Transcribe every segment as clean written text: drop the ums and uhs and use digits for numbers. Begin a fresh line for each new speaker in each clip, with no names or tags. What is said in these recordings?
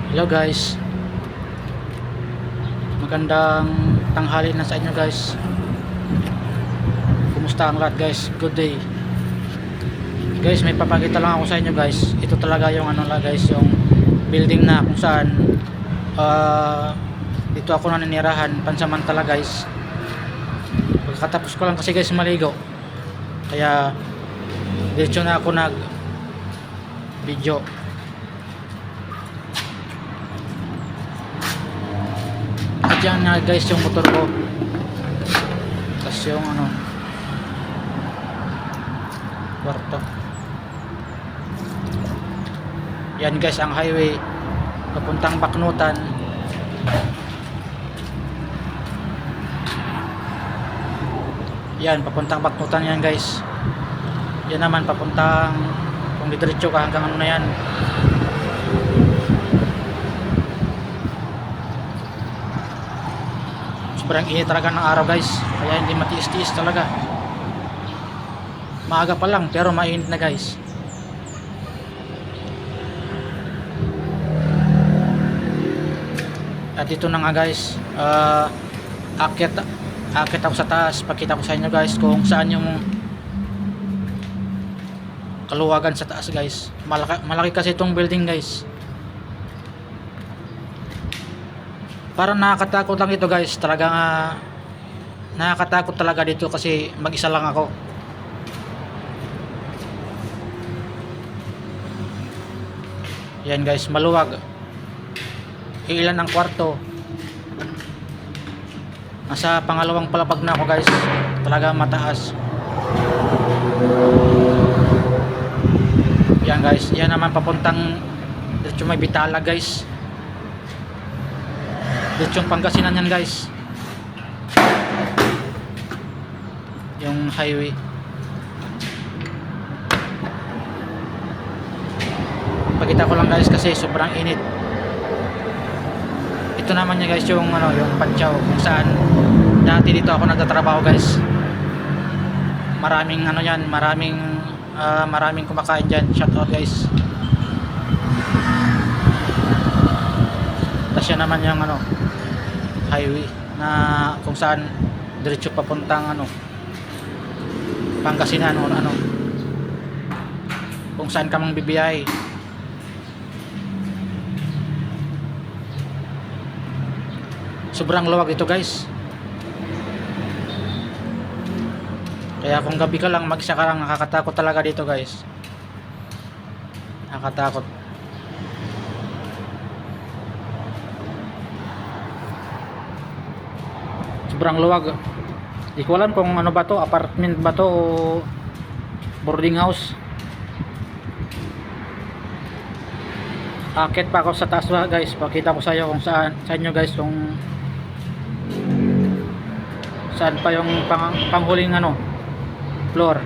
Hello guys, magandang tanghali na sa inyo guys. Kumusta ang lahat guys? Good day guys. May papakita lang ako sa inyo guys. Ito talaga yung ano lang guys, yung building na kung saan dito ako naninirahan pansamantala guys. Pagkatapos ko lang kasi guys maligo, kaya diretso na ako nag video. Diyan na guys yung motor ko, tapos yung ano kwarto. Yan guys ang highway papuntang Baknutan. Yan papuntang Baknutan yan guys. Yan naman papuntang, kung didiretso ka hanggang ano na yan. Sobrang init talaga ng araw guys, kaya hindi matiis-tiis talaga. Maaga pa lang pero mainit na guys. At ito na nga guys, akit ako sa taas. Pakita ko sa inyo guys kung saan yung kaluwagan sa taas guys. Malaki kasi itong building guys. Parang nakakatakot lang ito guys. Talagang nakakatakot talaga dito kasi mag-isa lang ako. Yan guys, maluwag. Ilan ang kwarto. Nasa pangalawang palapag na ako guys. Talaga mataas. Yan guys, yan naman papuntang diretso may Bitala guys. Diretsong Pangasinan yan guys, yung highway. Pakita ko lang guys kasi sobrang init. Ito naman niya guys yung ano, yung Pansyaw, kung saan dati dito ako nagtatrabaho guys. Maraming ano yan, maraming kumakain dyan. Shout out guys. Tapos yan naman yung ano, highway na kung saan diretso papuntang ano, Pangasinan o ano, kung saan ka mang bibiyahe. Sobrang luwag ito guys, kaya kung gabi ka lang, mag-isa ka lang, nakakatakot talaga dito guys. Nakakatakot. Sobrang luwag. Di ko alam kung ano ba to, apartment ba to o boarding house. Akit pa ako sa taas guys. Pakita ko sa iyo kung saan, sa inyo guys, kung saan pa yung panghuling ano, floor.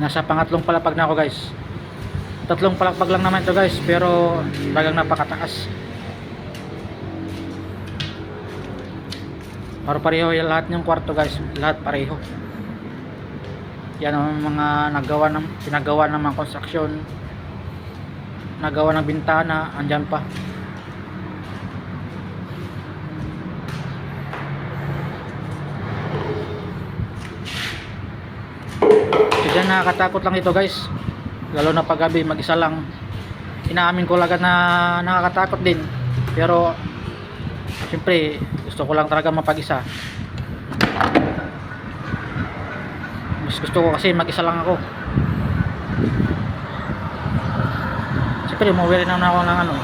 Nasa pangatlong palapag na ako guys. Tatlong palapag lang naman ito guys, pero talagang napakataas. Pareho yung lahat ng kwarto guys, lahat pareho. Yan ang mga pinagawa ng mga construction, nagawa ng bintana, andyan pa. Kaya nakakatakot lang ito guys, lalo na pag gabi, mag-isa lang. Inaamin ko lang na nakakatakot din, pero siyempre gusto ko lang talaga mapag-isa. Mas gusto ko kasi mag-isa lang ako. Siyempre umuwi rin naman ako ng ano,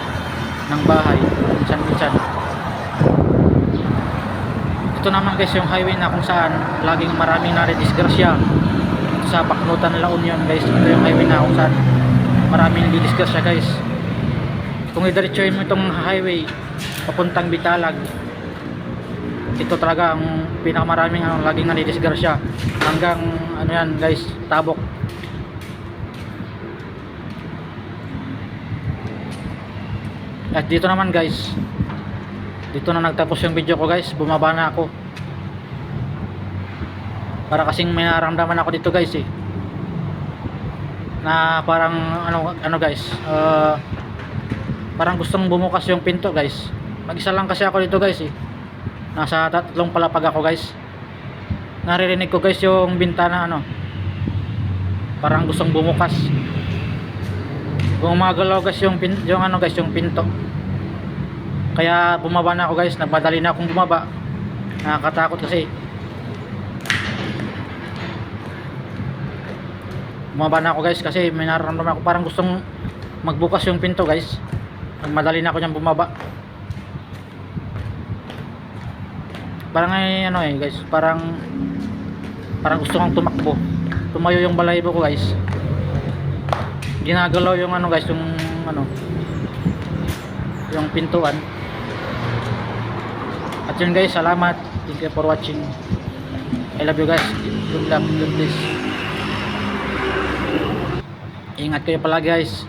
ng bahay minsan. Ito naman guys yung highway na kung saan laging maraming nadidisgrasya sa Baknutan, La Union guys. Ito yung highway na kung saan maraming nadidisgrasya guys. Kung idiretsuhin mo itong highway papuntang Bitalag, ito talaga ang pinakamaraming ano, laging nadidisgrasya hanggang ano yan guys, Tabok. At dito naman guys, dito na nagtapos yung video ko guys. Bumaba na ako para kasing may naramdaman ako dito guys eh. na parang ano guys, parang gustong bumukas yung pinto guys. Mag-isa lang kasi ako dito guys eh. Nasa 3 palapag ako guys. Naririnig ko guys yung bintana parang gustong bumukas. Gumagalaw guys yung yung pinto. Kaya bumaba na ako guys, nagmadali na akong bumaba. Nakakatakot kasi. Bumaba na ako guys kasi may nararamdaman ako parang gustong magbukas yung pinto guys. Nagmadali na ako diyan bumaba. Parang guys, parang gusto kong tumakbo. Tumayo yung balahibo ko guys. Ginagalaw yung guys, yung pintuan. At yun guys, salamat. Thank you for watching. I love you guys. Good luck, good bless. Ingat kayo palagi guys.